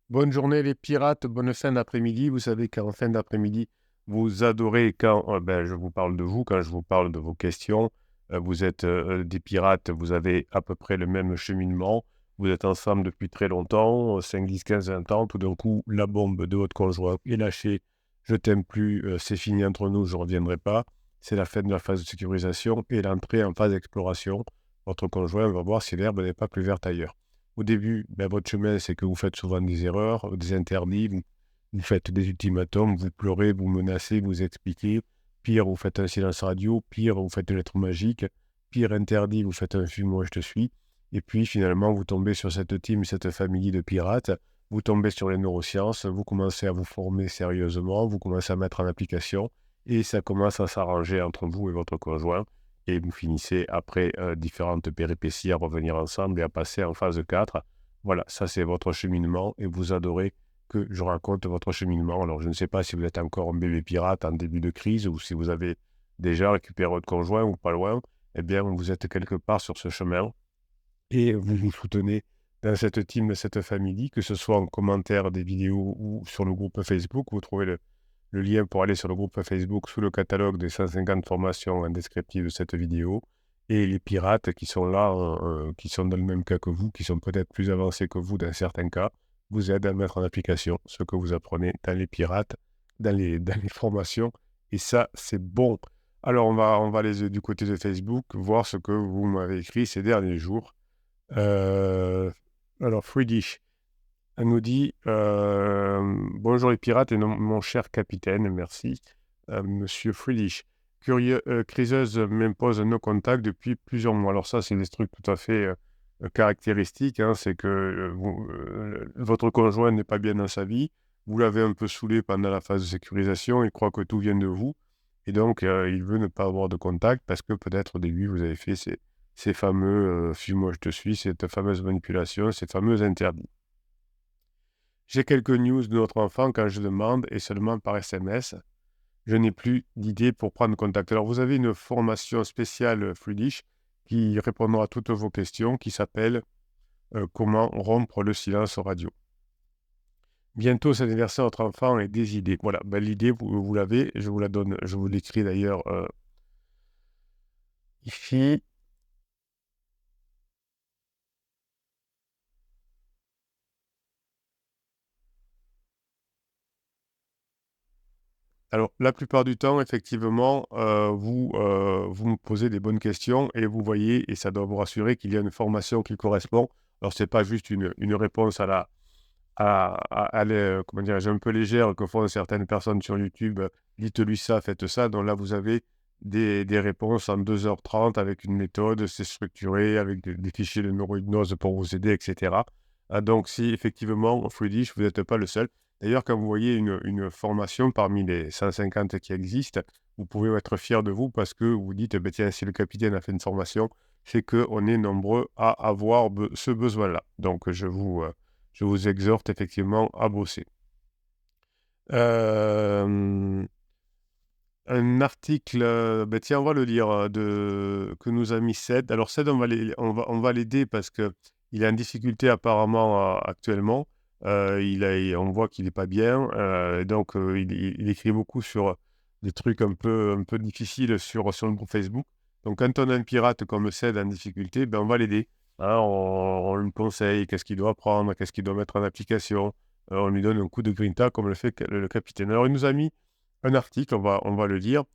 Bonne journée les pirates, bonne fin d'après-midi. Vous savez qu'en fin d'après-midi, vous adorez quand je vous parle de vous, quand je vous parle de vos questions. Vous êtes des pirates, vous avez à peu près le même cheminement. Vous êtes ensemble depuis très longtemps, 5, 10, 15, 20 ans. Tout d'un coup, la bombe de votre conjoint est lâchée. Je t'aime plus, c'est fini entre nous, je ne reviendrai pas. C'est la fin de la phase de sécurisation et l'entrée en phase d'exploration. Votre conjoint va voir si l'herbe n'est pas plus verte ailleurs. Au début, votre chemin, c'est que vous faites souvent des erreurs, des interdits, vous faites des ultimatums, vous pleurez, vous menacez, vous expliquez. Pire, vous faites un silence radio. Pire, vous faites une lettre magique. Pire interdit, vous faites un fuis-moi, je te suis. Et puis, finalement, vous tombez sur cette team, cette famille de pirates. Vous tombez sur les neurosciences. Vous commencez à vous former sérieusement. Vous commencez à mettre en application. Et ça commence à s'arranger entre vous et votre conjoint. Et vous finissez, après différentes péripéties, à revenir ensemble et à passer en phase 4. Voilà, ça c'est votre cheminement et vous adorez que je raconte votre cheminement. Alors je ne sais pas si vous êtes encore un bébé pirate en début de crise ou si vous avez déjà récupéré votre conjoint ou pas loin. Eh bien, vous êtes quelque part sur ce chemin et vous vous soutenez dans cette team, cette famille, que ce soit en commentaire des vidéos ou sur le groupe Facebook. Vous trouvez le lien pour aller sur le groupe Facebook sous le catalogue des 150 formations en descriptif de cette vidéo. Et les pirates qui sont là, qui sont dans le même cas que vous, qui sont peut-être plus avancés que vous dans certains cas, vous aident à mettre en application ce que vous apprenez dans les pirates, dans les formations. Et ça, c'est bon. Alors, on va aller du côté de Facebook, voir ce que vous m'avez écrit ces derniers jours. Alors, Friedrich, elle nous dit bonjour les pirates et mon cher capitaine, merci. Monsieur Friedrich, criseuse m'impose nos contacts depuis plusieurs mois. Alors, ça, c'est des trucs tout à fait caractéristiques. Hein, c'est que votre conjoint n'est pas bien dans sa vie. Vous l'avez un peu saoulé pendant la phase de sécurisation. Il croit que tout vient de vous. Et donc, il veut ne pas avoir de contact parce que peut-être au début, vous avez fait ces fameux fuis-moi, je te suis, cette fameuse manipulation, ces fameux interdits. J'ai quelques news de notre enfant quand je demande et seulement par SMS. Je n'ai plus d'idée pour prendre contact. Alors, vous avez une formation spéciale Fluidish qui répondra à toutes vos questions qui s'appelle Comment rompre le silence radio. Bientôt, c'est l'anniversaire de notre enfant et des idées. Voilà, l'idée, vous l'avez, je vous la donne, je vous l'écris d'ailleurs ici. Alors, la plupart du temps, effectivement, vous me posez des bonnes questions et vous voyez, et ça doit vous rassurer qu'il y a une formation qui correspond. Alors, c'est pas juste une réponse comment dirais-je, un peu légère que font certaines personnes sur YouTube. Dites-lui ça, faites ça. Donc là, vous avez des réponses en 2h30 avec une méthode, c'est structuré, avec des fichiers de neurohypnose pour vous aider, etc. Donc, si effectivement, Friedrich, vous n'êtes pas le seul. D'ailleurs, quand vous voyez une formation parmi les 150 qui existent, vous pouvez être fier de vous parce que vous dites, tiens, si le capitaine a fait une formation, c'est qu'on est nombreux à avoir ce besoin-là. Donc, je vous exhorte effectivement à bosser. Un article, tiens, on va le lire, que nous a mis Ced. Alors Ced, on va l'aider parce qu'il est en difficulté apparemment actuellement. On voit qu'il n'est pas bien. Donc, il écrit beaucoup sur des trucs un peu difficiles sur le groupe Facebook. Donc, quand on a un pirate comme Ced en difficulté, on va l'aider. Hein, on lui conseille qu'est-ce qu'il doit apprendre, qu'est-ce qu'il doit mettre en application. On lui donne un coup de grinta comme le fait le capitaine. Alors, il nous a mis un article, on va le lire.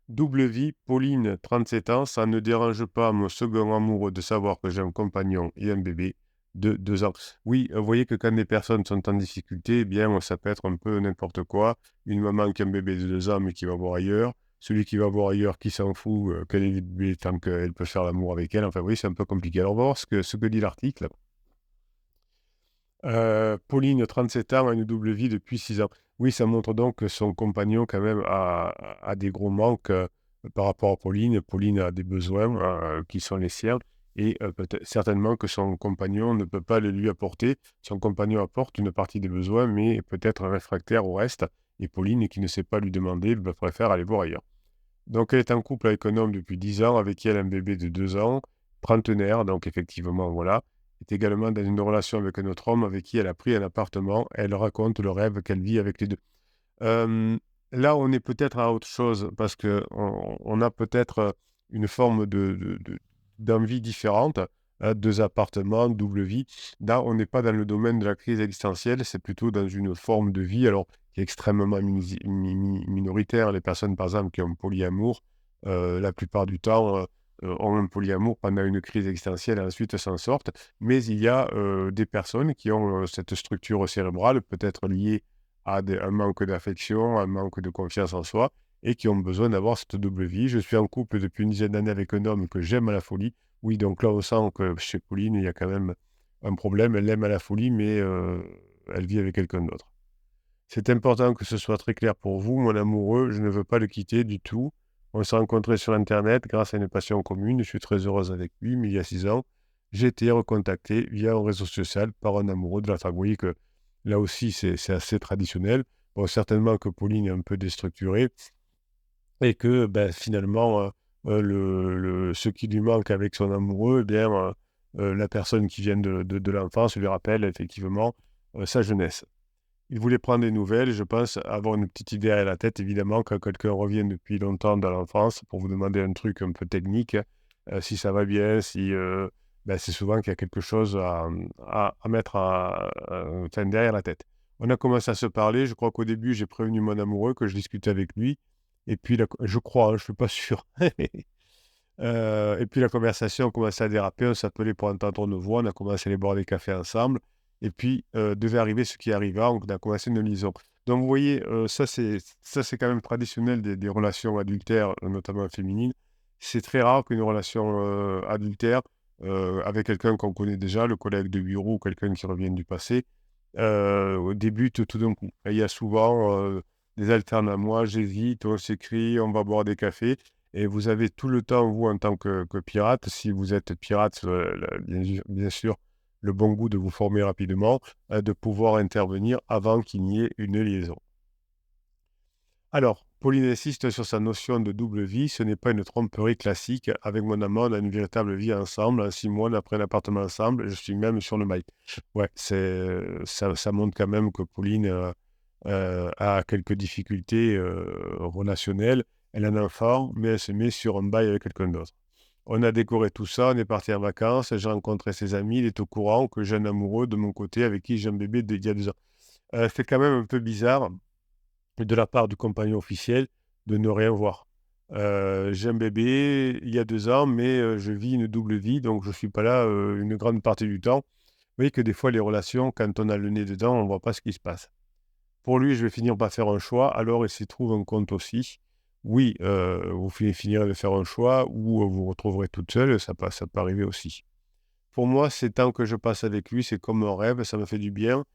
Double vie, Pauline, 37 ans, ça ne dérange pas mon second amoureux de savoir que j'ai un compagnon et un bébé de 2 ans. Oui, vous voyez que quand des personnes sont en difficulté, eh bien, ça peut être un peu n'importe quoi. Une maman qui a un bébé de 2 ans mais qui va voir ailleurs. Celui qui va voir ailleurs, qui s'en fout qu'elle ait le bébé tant qu'elle peut faire l'amour avec elle. Enfin, oui, c'est un peu compliqué. Alors, on va voir ce que dit l'article. Pauline, 37 ans, a une double vie depuis 6 ans. Oui, ça montre donc que son compagnon, quand même, a des gros manques par rapport à Pauline. Pauline a des besoins qui sont les siens et certainement que son compagnon ne peut pas les lui apporter. Son compagnon apporte une partie des besoins, mais peut-être réfractaire au reste. Et Pauline, qui ne sait pas lui demander, préfère aller voir ailleurs. Donc, elle est en couple avec un homme depuis 10 ans, avec qui elle a un bébé de 2 ans, trentenaire, donc effectivement, voilà. est également dans une relation avec un autre homme avec qui elle a pris un appartement. Elle raconte le rêve qu'elle vit avec les deux. Là, on est peut-être à autre chose parce qu'on a peut-être une forme d'envie différente, hein, 2 appartements, double vie. Là, on n'est pas dans le domaine de la crise existentielle, c'est plutôt dans une forme de vie, alors qui est extrêmement minoritaire. Les personnes, par exemple, qui ont polyamour, la plupart du temps, ont un polyamour pendant une crise existentielle et ensuite s'en sortent. Mais il y a des personnes qui ont cette structure cérébrale, peut-être liée à un manque d'affection, un manque de confiance en soi, et qui ont besoin d'avoir cette double vie. Je suis en couple depuis une dizaine d'années avec un homme que j'aime à la folie. Oui, donc là, on sent que chez Pauline, il y a quand même un problème. Elle l'aime à la folie, mais elle vit avec quelqu'un d'autre. C'est important que ce soit très clair pour vous, mon amoureux. Je ne veux pas le quitter du tout. On s'est rencontrés sur Internet grâce à une passion commune. Je suis très heureuse avec lui, mais il y a 6 ans, j'ai été recontacté via un réseau social par un amoureux de la fac. Vous voyez que là aussi, c'est assez traditionnel. Bon, certainement que Pauline est un peu déstructurée et que ben, finalement, ce qui lui manque avec son amoureux, eh bien, la personne qui vient de l'enfance lui rappelle effectivement sa jeunesse. Il voulait prendre des nouvelles, je pense avoir une petite idée à la tête, évidemment, quand quelqu'un revient depuis longtemps dans l'enfance pour vous demander un truc un peu technique, si ça va bien, si, ben, c'est souvent qu'il y a quelque chose à mettre enfin, derrière la tête. On a commencé à se parler, je crois qu'au début, j'ai prévenu mon amoureux que je discutais avec lui, et puis, je crois, hein, je ne suis pas sûr. Et puis la conversation a commencé à déraper, on s'appelait pour entendre nos voix, on a commencé à aller boire des cafés ensemble, et puis devait arriver ce qui arriva, on a commencé une liaison. Donc vous voyez, ça c'est quand même traditionnel des relations adultères, notamment féminines. C'est très rare qu'une relation adultère avec quelqu'un qu'on connaît déjà, le collègue de bureau ou quelqu'un qui revient du passé, débute tout d'un coup. Et il y a souvent des alternats. Moi, j'hésite, on s'écrit, on va boire des cafés. Et vous avez tout le temps, vous, en tant que pirate, si vous êtes pirate, bien sûr, le bon goût de vous former rapidement, de pouvoir intervenir avant qu'il n'y ait une liaison. Alors, Pauline insiste sur sa notion de double vie. Ce n'est pas une tromperie classique. Avec mon amant, on a une véritable vie ensemble. En 6 mois, on a pris un appartement ensemble. Je suis même sur le mail. Ouais, ça montre quand même que Pauline a quelques difficultés relationnelles. Elle a un enfant, mais elle se met sur un bail avec quelqu'un d'autre. On a décoré tout ça, on est parti en vacances, j'ai rencontré ses amis, il est au courant que j'ai un amoureux de mon côté avec qui j'ai un bébé d'il y a 2 ans. C'est quand même un peu bizarre de la part du compagnon officiel de ne rien voir. J'ai un bébé il y a 2 ans, mais je vis une double vie, donc je ne suis pas là une grande partie du temps. Vous voyez que des fois, les relations, quand on a le nez dedans, on ne voit pas ce qui se passe. Pour lui, je vais finir par faire un choix, alors il s'y trouve un compte aussi. Oui, vous finirez de faire un choix ou vous vous retrouverez toute seule, ça peut arriver aussi. Pour moi, ces temps que je passe avec lui, c'est comme un rêve, ça me fait du bien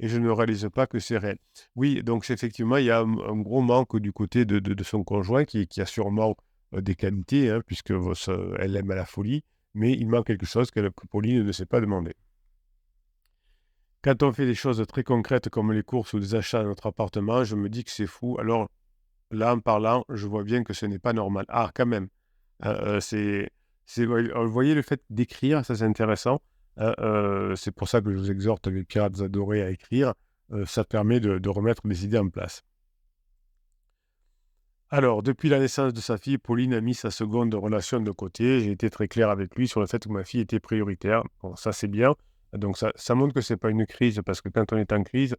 et je ne réalise pas que c'est réel. Oui, donc effectivement, il y a un gros manque du côté de son conjoint qui a sûrement des qualités, hein, puisque elle l'aime à la folie, mais il manque quelque chose que Pauline ne sait pas demander. Quand on fait des choses très concrètes comme les courses ou des achats à notre appartement, je me dis que c'est fou. Alors là, en parlant, je vois bien que ce n'est pas normal. Ah, quand même, vous voyez le fait d'écrire, ça c'est intéressant. C'est pour ça que je vous exhorte, les pirates adorés, à écrire. Ça permet de remettre des idées en place. Alors, depuis la naissance de sa fille, Pauline a mis sa seconde relation de côté. J'ai été très clair avec lui sur le fait que ma fille était prioritaire. Bon, ça c'est bien. Donc ça montre que ce n'est pas une crise, parce que quand on est en crise,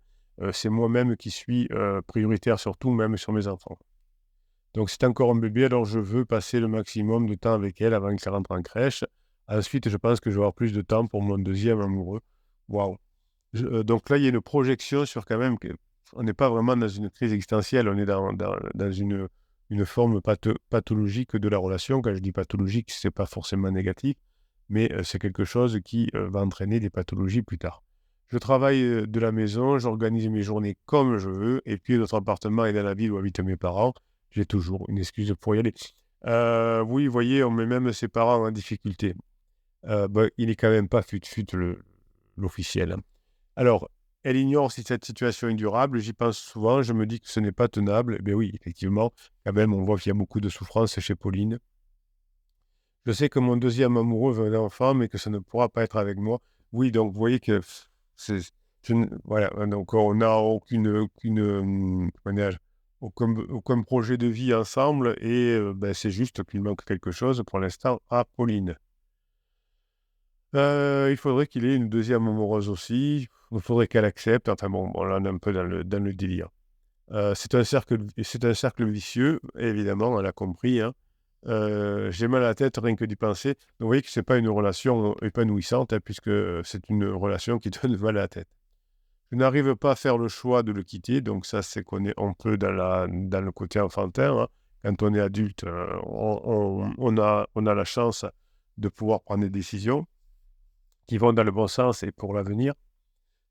c'est moi-même qui suis prioritaire surtout, même sur mes enfants. Donc c'est encore un bébé, alors je veux passer le maximum de temps avec elle avant qu'elle rentre en crèche. Ensuite, je pense que je vais avoir plus de temps pour mon deuxième amoureux. Waouh! Donc là, il y a une projection sur quand même on n'est pas vraiment dans une crise existentielle, on est dans une forme pathologique de la relation. Quand je dis pathologique, c'est pas forcément négatif, mais c'est quelque chose qui va entraîner des pathologies plus tard. Je travaille de la maison, j'organise mes journées comme je veux, et puis notre appartement est dans la ville où habitent mes parents. J'ai toujours une excuse pour y aller. Oui, vous voyez, on met même ses parents en difficulté. Il est quand même pas fut-fut l'officiel, hein. Alors, elle ignore si cette situation est durable. J'y pense souvent, je me dis que ce n'est pas tenable. Eh oui, effectivement, quand même, on voit qu'il y a beaucoup de souffrance chez Pauline. Je sais que mon deuxième amoureux veut un enfant, mais que ça ne pourra pas être avec moi. Oui, donc vous voyez que c'est voilà, donc on n'a comment dirais-je? Aucun projet de vie ensemble et c'est juste qu'il manque quelque chose pour l'instant à Pauline. Il faudrait qu'il ait une deuxième amoureuse aussi. Il faudrait qu'elle accepte. Enfin bon, là, on est un peu dans le délire. C'est un cercle vicieux, évidemment, elle a compris, hein. J'ai mal à la tête rien que d'y penser. Donc, vous voyez que c'est pas une relation épanouissante, hein, puisque c'est une relation qui donne mal à la tête. Je n'arrive pas à faire le choix de le quitter, donc ça, c'est qu'on est un peu dans le côté enfantin, hein. Quand on est adulte, on a la chance de pouvoir prendre des décisions qui vont dans le bon sens et pour l'avenir.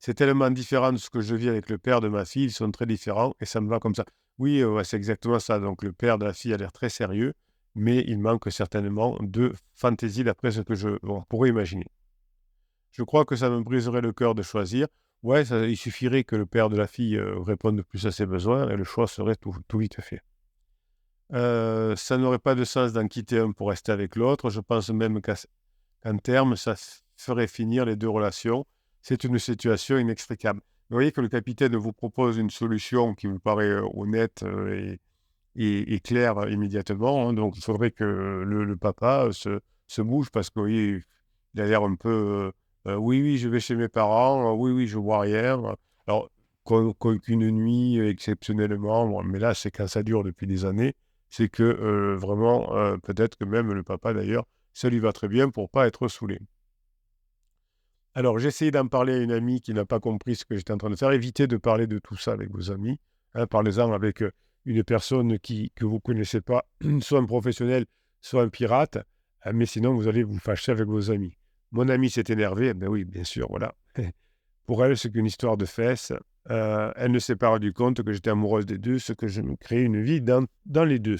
C'est tellement différent de ce que je vis avec le père de ma fille, ils sont très différents et ça me va comme ça. Oui, ouais, c'est exactement ça. Donc le père de la fille a l'air très sérieux, mais il manque certainement de fantaisie d'après ce que on pourrait imaginer. Je crois que ça me briserait le cœur de choisir. Ouais, il suffirait que le père de la fille réponde plus à ses besoins et le choix serait tout vite fait. Ça n'aurait pas de sens d'en quitter un pour rester avec l'autre. Je pense même qu'en terme, ça ferait finir les deux relations. C'est une situation inextricable. Vous voyez que le capitaine vous propose une solution qui vous paraît honnête et claire immédiatement, hein. Donc, il faudrait que le papa se bouge parce que, oui, il a l'air un peu oui, oui, je vais chez mes parents, oui, oui, je vois rien. Alors, qu'une nuit, exceptionnellement, bon, mais là, c'est quand ça dure depuis des années, c'est que vraiment, peut-être que même le papa, d'ailleurs, ça lui va très bien pour pas être saoulé. Alors, j'ai essayé d'en parler à une amie qui n'a pas compris ce que j'étais en train de faire. Évitez de parler de tout ça avec vos amis, hein. Parlez-en avec une personne que vous ne connaissez pas, soit un professionnel, soit un pirate, mais sinon, vous allez vous fâcher avec vos amis. Mon amie s'est énervée, ben oui, bien sûr, voilà. Pour elle, c'est qu'une histoire de fesses. Elle ne s'est pas rendue compte que j'étais amoureuse des deux, ce que je me créais une vie dans les deux.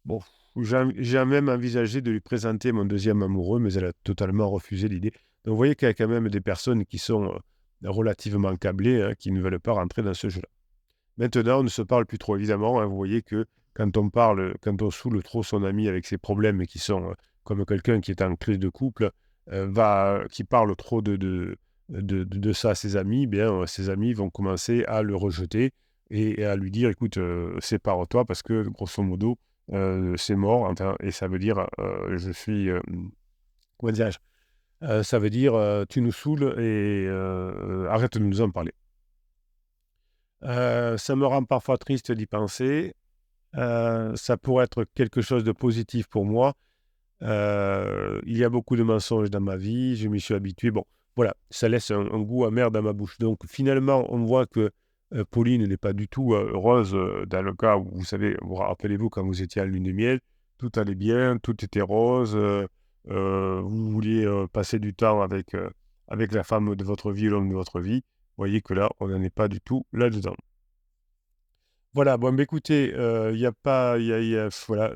Bon, j'ai même envisagé de lui présenter mon deuxième amoureux, mais elle a totalement refusé l'idée. Donc, vous voyez qu'il y a quand même des personnes qui sont relativement câblées, hein, qui ne veulent pas rentrer dans ce jeu-là. Maintenant, on ne se parle plus trop, évidemment, hein. Vous voyez que quand on saoule trop son ami avec ses problèmes qui sont comme quelqu'un qui est en crise de couple, qui parle trop de ça à ses amis, bien, ses amis vont commencer à le rejeter et à lui dire, écoute, sépare-toi parce que, grosso modo, c'est mort, enfin, et ça veut dire, comment dirais-je? Ça veut dire, tu nous saoules et arrête de nous en parler. Ça me rend parfois triste d'y penser. Ça pourrait être quelque chose de positif pour moi. Il y a beaucoup de mensonges dans ma vie, je m'y suis habitué. Bon, voilà, ça laisse un goût amer dans ma bouche. Donc finalement, on voit que, Pauline n'est pas du tout, heureuse, dans le cas où vous savez, vous rappelez-vous quand vous étiez à lune de miel, tout allait bien, tout était rose, vous vouliez, passer du temps avec la femme de votre vie, l'homme de votre vie. Vous voyez que là, on n'en est pas du tout là-dedans. Voilà, bon, bah, écoutez, il y a pas il y a voilà,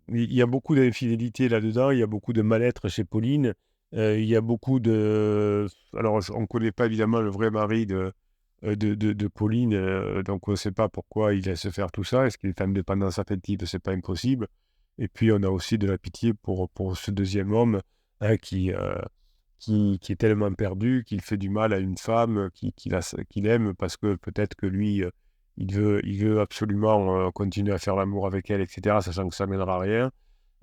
il y a beaucoup d'infidélité là-dedans, il y a beaucoup de mal-être chez Pauline, il y a beaucoup de alors on ne connaît pas évidemment le vrai mari de Pauline, donc on ne sait pas pourquoi il laisse faire tout ça. Est-ce qu'il est en dépendance affective? C'est pas impossible et puis on a aussi de la pitié pour ce deuxième homme, hein, qui est tellement perdu qu'il fait du mal à une femme, qu'il aime parce que peut-être que lui, il veut absolument, continuer à faire l'amour avec elle et cetera, sachant que ça mènera à rien.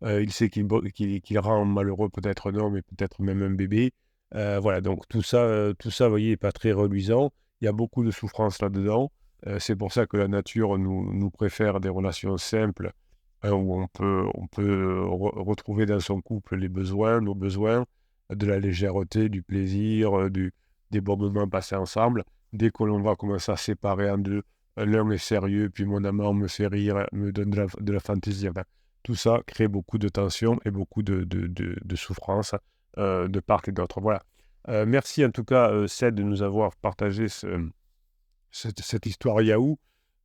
Il sait qu'il rend malheureux peut-être un homme et peut-être même un bébé. Voilà, donc tout ça, vous voyez, n'est pas très reluisant. Il y a beaucoup de souffrance là-dedans. C'est pour ça que la nature nous préfère des relations simples, où on peut retrouver dans son couple les besoins, nos besoins, de la légèreté, du plaisir, des bons moments passés ensemble. Dès que l'on va commencer à séparer en deux, l'un est sérieux, puis mon amant me fait rire, me donne de la fantaisie. Enfin, tout ça crée beaucoup de tension et beaucoup de souffrance de part et d'autre. Voilà. Merci en tout cas, Ced, de nous avoir partagé cette histoire Yahoo.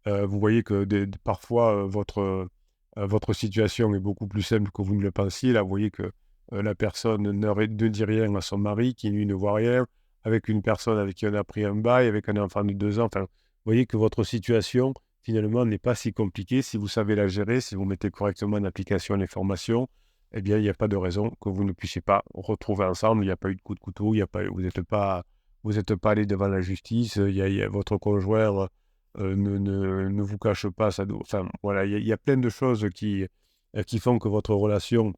Vous voyez que parfois, votre situation est beaucoup plus simple que vous ne le pensiez. Là, vous voyez que la personne ne dit rien à son mari, qui lui ne voit rien, avec une personne avec qui on a pris un bail, avec un enfant de 2 ans. Enfin, vous voyez que votre situation, finalement, n'est pas si compliquée si vous savez la gérer, si vous mettez correctement en application les formations. eh bien, il n'y a pas de raison que vous ne puissiez pas retrouver ensemble. Il n'y a pas eu de coup de couteau, il y a pas, vous êtes pas allé devant la justice. Votre conjoint ne vous cache pas ça. Enfin, voilà, il y a plein de choses qui font que votre relation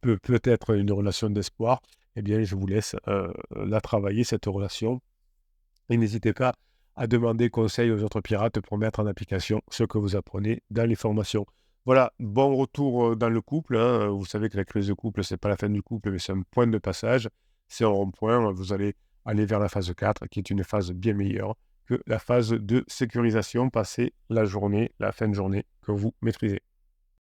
peut être une relation d'espoir. Eh bien, je vous laisse la travailler, cette relation. Et n'hésitez pas à demander conseil aux autres pirates pour mettre en application ce que vous apprenez dans les formations. Voilà, bon retour dans le couple, hein. Vous savez que la crise de couple, c'est pas la fin du couple, mais c'est un point de passage. C'est un rond-point. Vous allez aller vers la phase 4, qui est une phase bien meilleure que la phase de sécurisation, passer la journée, la fin de journée que vous maîtrisez.